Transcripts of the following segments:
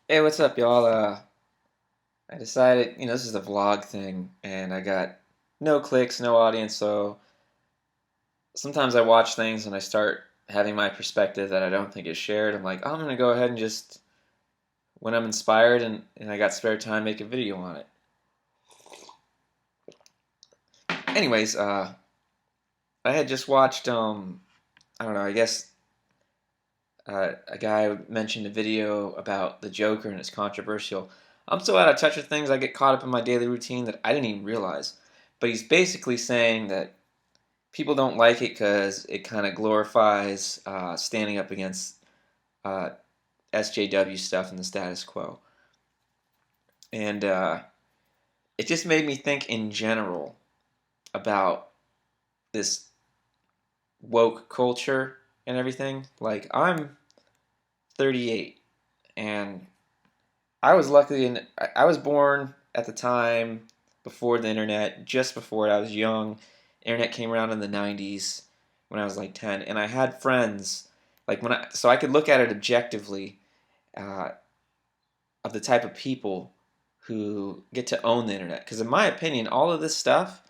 Hey, what's up, y'all? I decided, this is a vlog thing, and I got no clicks, no audience, so sometimes I watch things and I start having my perspective that I don't think is shared. I'm like, I'm gonna go ahead and just, when I'm inspired and I got spare time, make a video on it. Anyways, I had just watched, I don't know, I guess a guy mentioned a video about the Joker and it's controversial. I'm so out of touch with things, I get caught up in my daily routine that I didn't even realize. But he's basically saying that people don't like it because it kind of glorifies standing up against uh, SJW stuff and the status quo. And it just made me think in general about this woke culture and everything. Like, I'm 38, and I was lucky, and I was born at the time before the internet, just before it. I was young. Internet came around in the 90s when I was like 10, and I had friends like so I could look at it objectively uh, of the type of people who get to own the internet. Because in my opinion, all of this stuff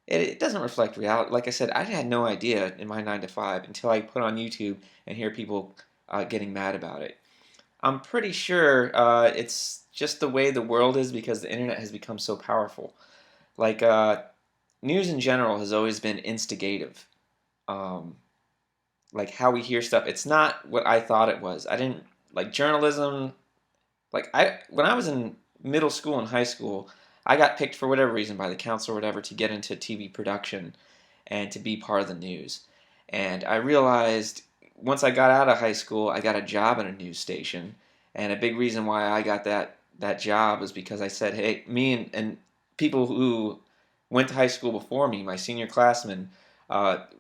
it doesn't reflect reality. Like I said, I had no idea in my 9 to 5 until I put on YouTube and hear people getting mad about it. I'm pretty sure it's just the way the world is because the internet has become so powerful. Like news in general has always been instigative. Um, like how we hear stuff, it's not what I thought it was. I didn't like journalism. Like I when I was in middle school and high school, I got picked for whatever reason by the council or whatever to get into TV production and to be part of the news. And I realized once I got out of high school, I got a job in a news station. And a big reason why I got that job was because I said, hey, me and people who went to high school before me, my senior classmen,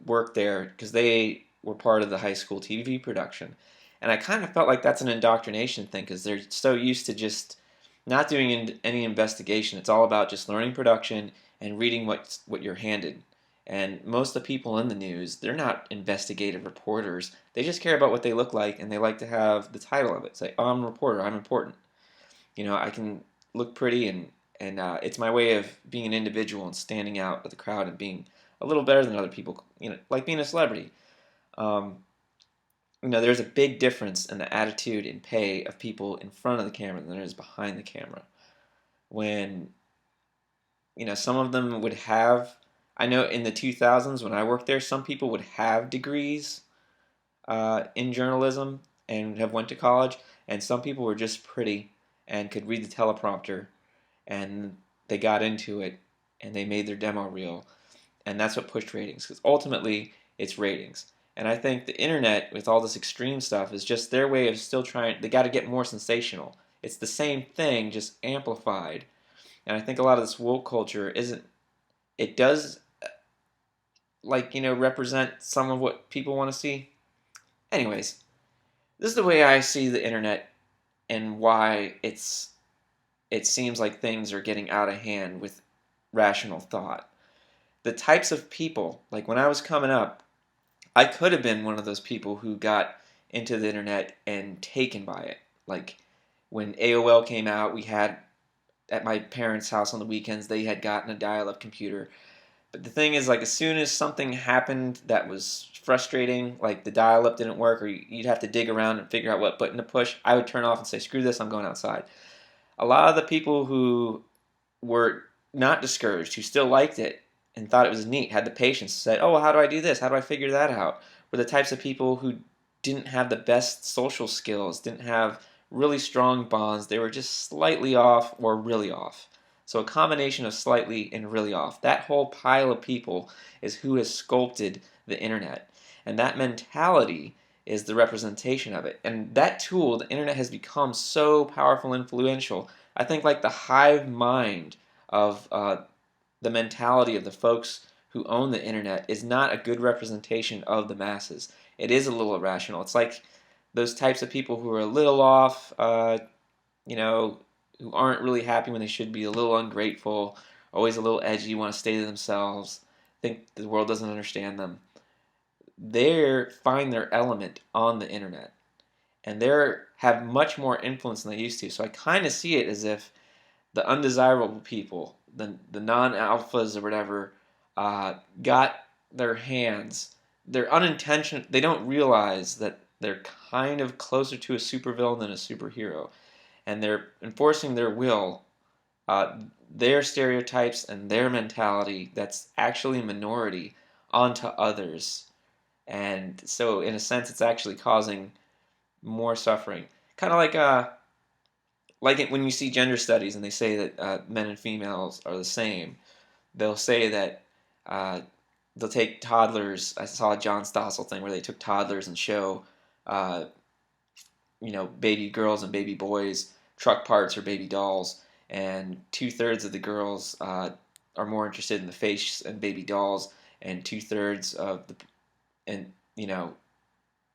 worked there because they were part of the high school TV production. And I kind of felt like that's an indoctrination thing because they're so used to just not doing any investigation. It's all about just learning production and reading what you're handed. And most of the people in the news, they're not investigative reporters. They just care about what they look like, and they like to have the title of it. Say, "Oh, I'm a reporter. I'm important." I can look pretty, and it's my way of being an individual and standing out with the crowd and being a little better than other people. Like being a celebrity. Um, there's a big difference in the attitude and pay of people in front of the camera than there is behind the camera. When some of them would have. I know in the 2000s when I worked there, some people would have degrees in journalism and have went to college, and some people were just pretty and could read the teleprompter, and they got into it, and they made their demo reel, and that's what pushed ratings. Because ultimately, it's ratings. And I think the internet, with all this extreme stuff, is just their way of still trying. They got to get more sensational. It's the same thing, just amplified. And I think a lot of this woke culture isn't. It does, like represent some of what people want to see. Anyways, this is the way I see the internet and why it seems like things are getting out of hand with rational thought. The types of people, like when I was coming up, I could have been one of those people who got into the internet and taken by it. Like when AOL came out, we had at my parents' house on the weekends, they had gotten a dial-up computer. But the thing is, like, as soon as something happened that was frustrating, like the dial-up didn't work, or you'd have to dig around and figure out what button to push, I would turn off and say, "Screw this! I'm going outside." A lot of the people who were not discouraged, who still liked it and thought it was neat, had the patience to say, "Oh, well, how do I do this? How do I figure that out?" Were the types of people who didn't have the best social skills, didn't have really strong bonds. They were just slightly off or really off. So a combination of slightly and really off. That whole pile of people is who has sculpted the internet. And that mentality is the representation of it. And that tool, the internet, has become so powerful and influential. I think like the hive mind of the mentality of the folks who own the internet is not a good representation of the masses. It is a little irrational. It's like those types of people who are a little off, you know, who aren't really happy when they should be, a little ungrateful, always a little edgy, want to stay to themselves, think the world doesn't understand them. They find their element on the internet. and they have much more influence than they used to. So I kind of see it as if the undesirable people, the non-alphas or whatever, got their hands. They're unintentional. They don't realize that they're kind of closer to a supervillain than a superhero, and they're enforcing their will, uh, their stereotypes and their mentality that's actually a minority onto others. And so, in a sense, it's actually causing more suffering. Kind of like it when you see gender studies and they say that men and females are the same. They'll say that uh, they'll take toddlers. I saw a John Stossel thing where they took toddlers and show, uh, baby girls and baby boys truck parts or baby dolls, and 2/3 of the girls are more interested in the face and baby dolls, and 2/3 of the and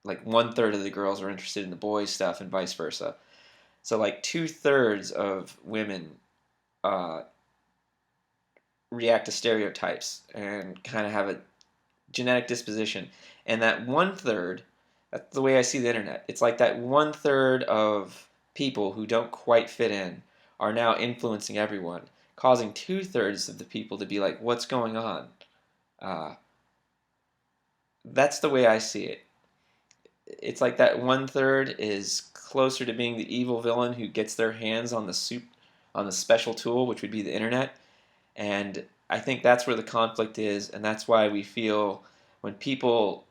like 1/3 of the girls are interested in the boys stuff, and vice versa. So like 2/3 of women uh, react to stereotypes and kind of have a genetic disposition, and that 1/3, that's the way I see the internet. It's like that 1/3 of people who don't quite fit in are now influencing everyone, causing 2/3 of the people to be like, "What's going on?" Uh, that's the way I see it. It's like that 1/3 is closer to being the evil villain who gets their hands on the special tool, which would be the internet. And I think that's where the conflict is, and that's why we feel when people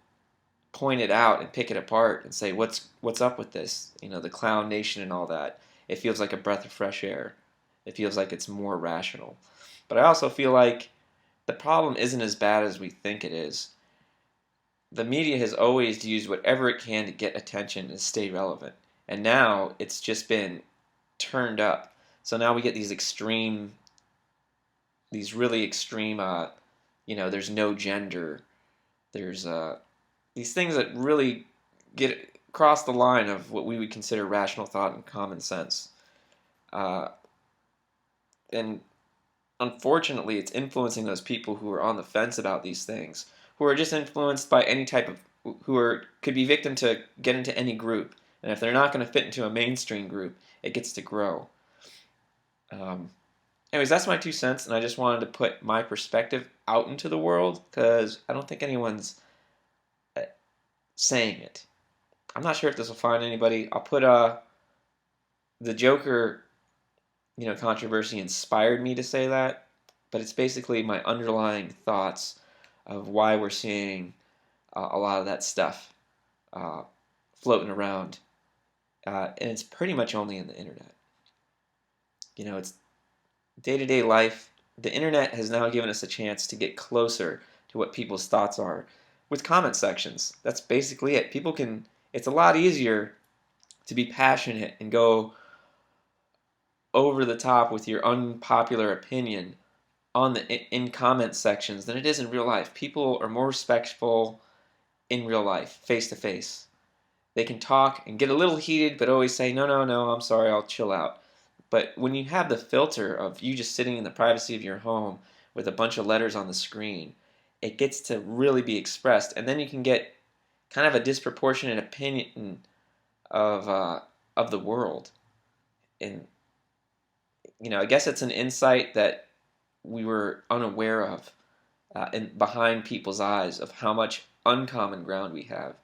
point it out and pick it apart and say what's up with this, the clown nation and all that, it feels like a breath of fresh air. It feels like it's more rational. But I also feel like the problem isn't as bad as we think it is. The media has always used whatever it can to get attention and stay relevant, and now it's just been turned up. So now we get these really extreme there's no gender, there's these things that really get across the line of what we would consider rational thought and common sense. Uh, and unfortunately, it's influencing those people who are on the fence about these things, who are just influenced by any type of, could be victim to get into any group. And if they're not going to fit into a mainstream group, it gets to grow. Anyways, that's my 2 cents, and I just wanted to put my perspective out into the world because I don't think anyone's saying it. I'm not sure if this will find anybody. I'll put the Joker, controversy inspired me to say that, but it's basically my underlying thoughts of why we're seeing a lot of that stuff floating around, and it's pretty much only in the internet. It's day-to-day life. The internet has now given us a chance to get closer to what people's thoughts are with comment sections. That's basically it. It's a lot easier to be passionate and go over the top with your unpopular opinion in comment sections than it is in real life. People are more respectful in real life, face to face. They can talk and get a little heated, but always say, no, no, no, I'm sorry, I'll chill out. But when you have the filter of you just sitting in the privacy of your home with a bunch of letters on the screen, it gets to really be expressed, and then you can get kind of a disproportionate opinion of the world. And I guess it's an insight that we were unaware of, and behind people's eyes, of how much uncommon ground we have.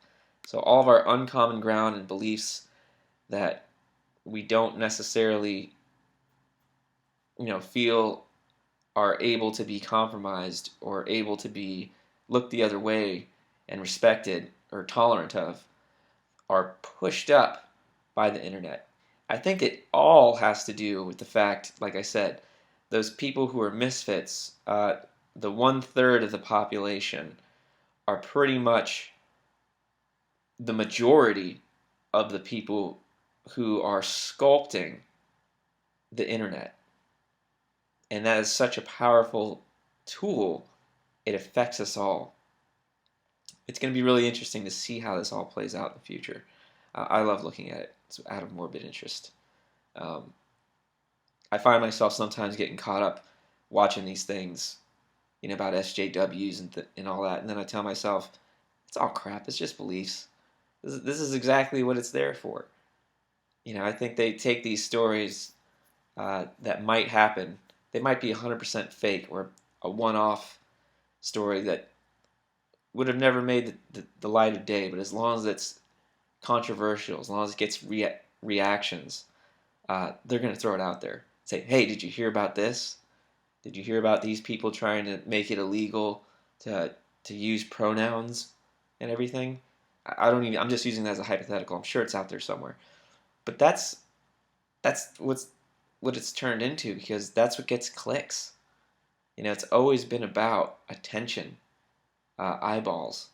So all of our uncommon ground and beliefs that we don't necessarily, feel are able to be compromised or able to be looked the other way and respected or tolerant of, are pushed up by the internet. I think it all has to do with the fact, like I said, those people who are misfits, the 1/3 of the population, are pretty much the majority of the people who are sculpting the internet. And that is such a powerful tool. It affects us all. It's going to be really interesting to see how this all plays out in the future. I love looking at it. It's out of morbid interest. Um, I find myself sometimes getting caught up watching these things, about SJWs and all that, and then I tell myself, it's all crap. It's just beliefs. This is exactly what it's there for. I think they take these stories that might happen. They might be 100% fake or a one-off story that would have never made the light of day. But as long as it's controversial, as long as it gets reactions, they're going to throw it out there. Say, hey, did you hear about this? Did you hear about these people trying to make it illegal to to use pronouns and everything? I don't even. I'm just using that as a hypothetical. I'm sure it's out there somewhere. But that's what it's turned into because that's what gets clicks. It's always been about attention, eyeballs,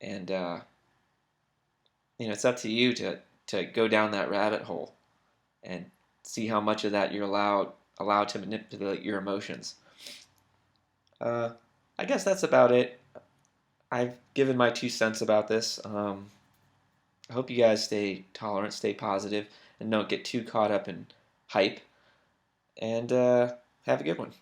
and it's up to you to go down that rabbit hole and see how much of that you're allowed to manipulate your emotions. Uh, I guess that's about it. I've given my 2 cents about this. I hope you guys stay tolerant, stay positive, and don't get too caught up in hype. And have a good one.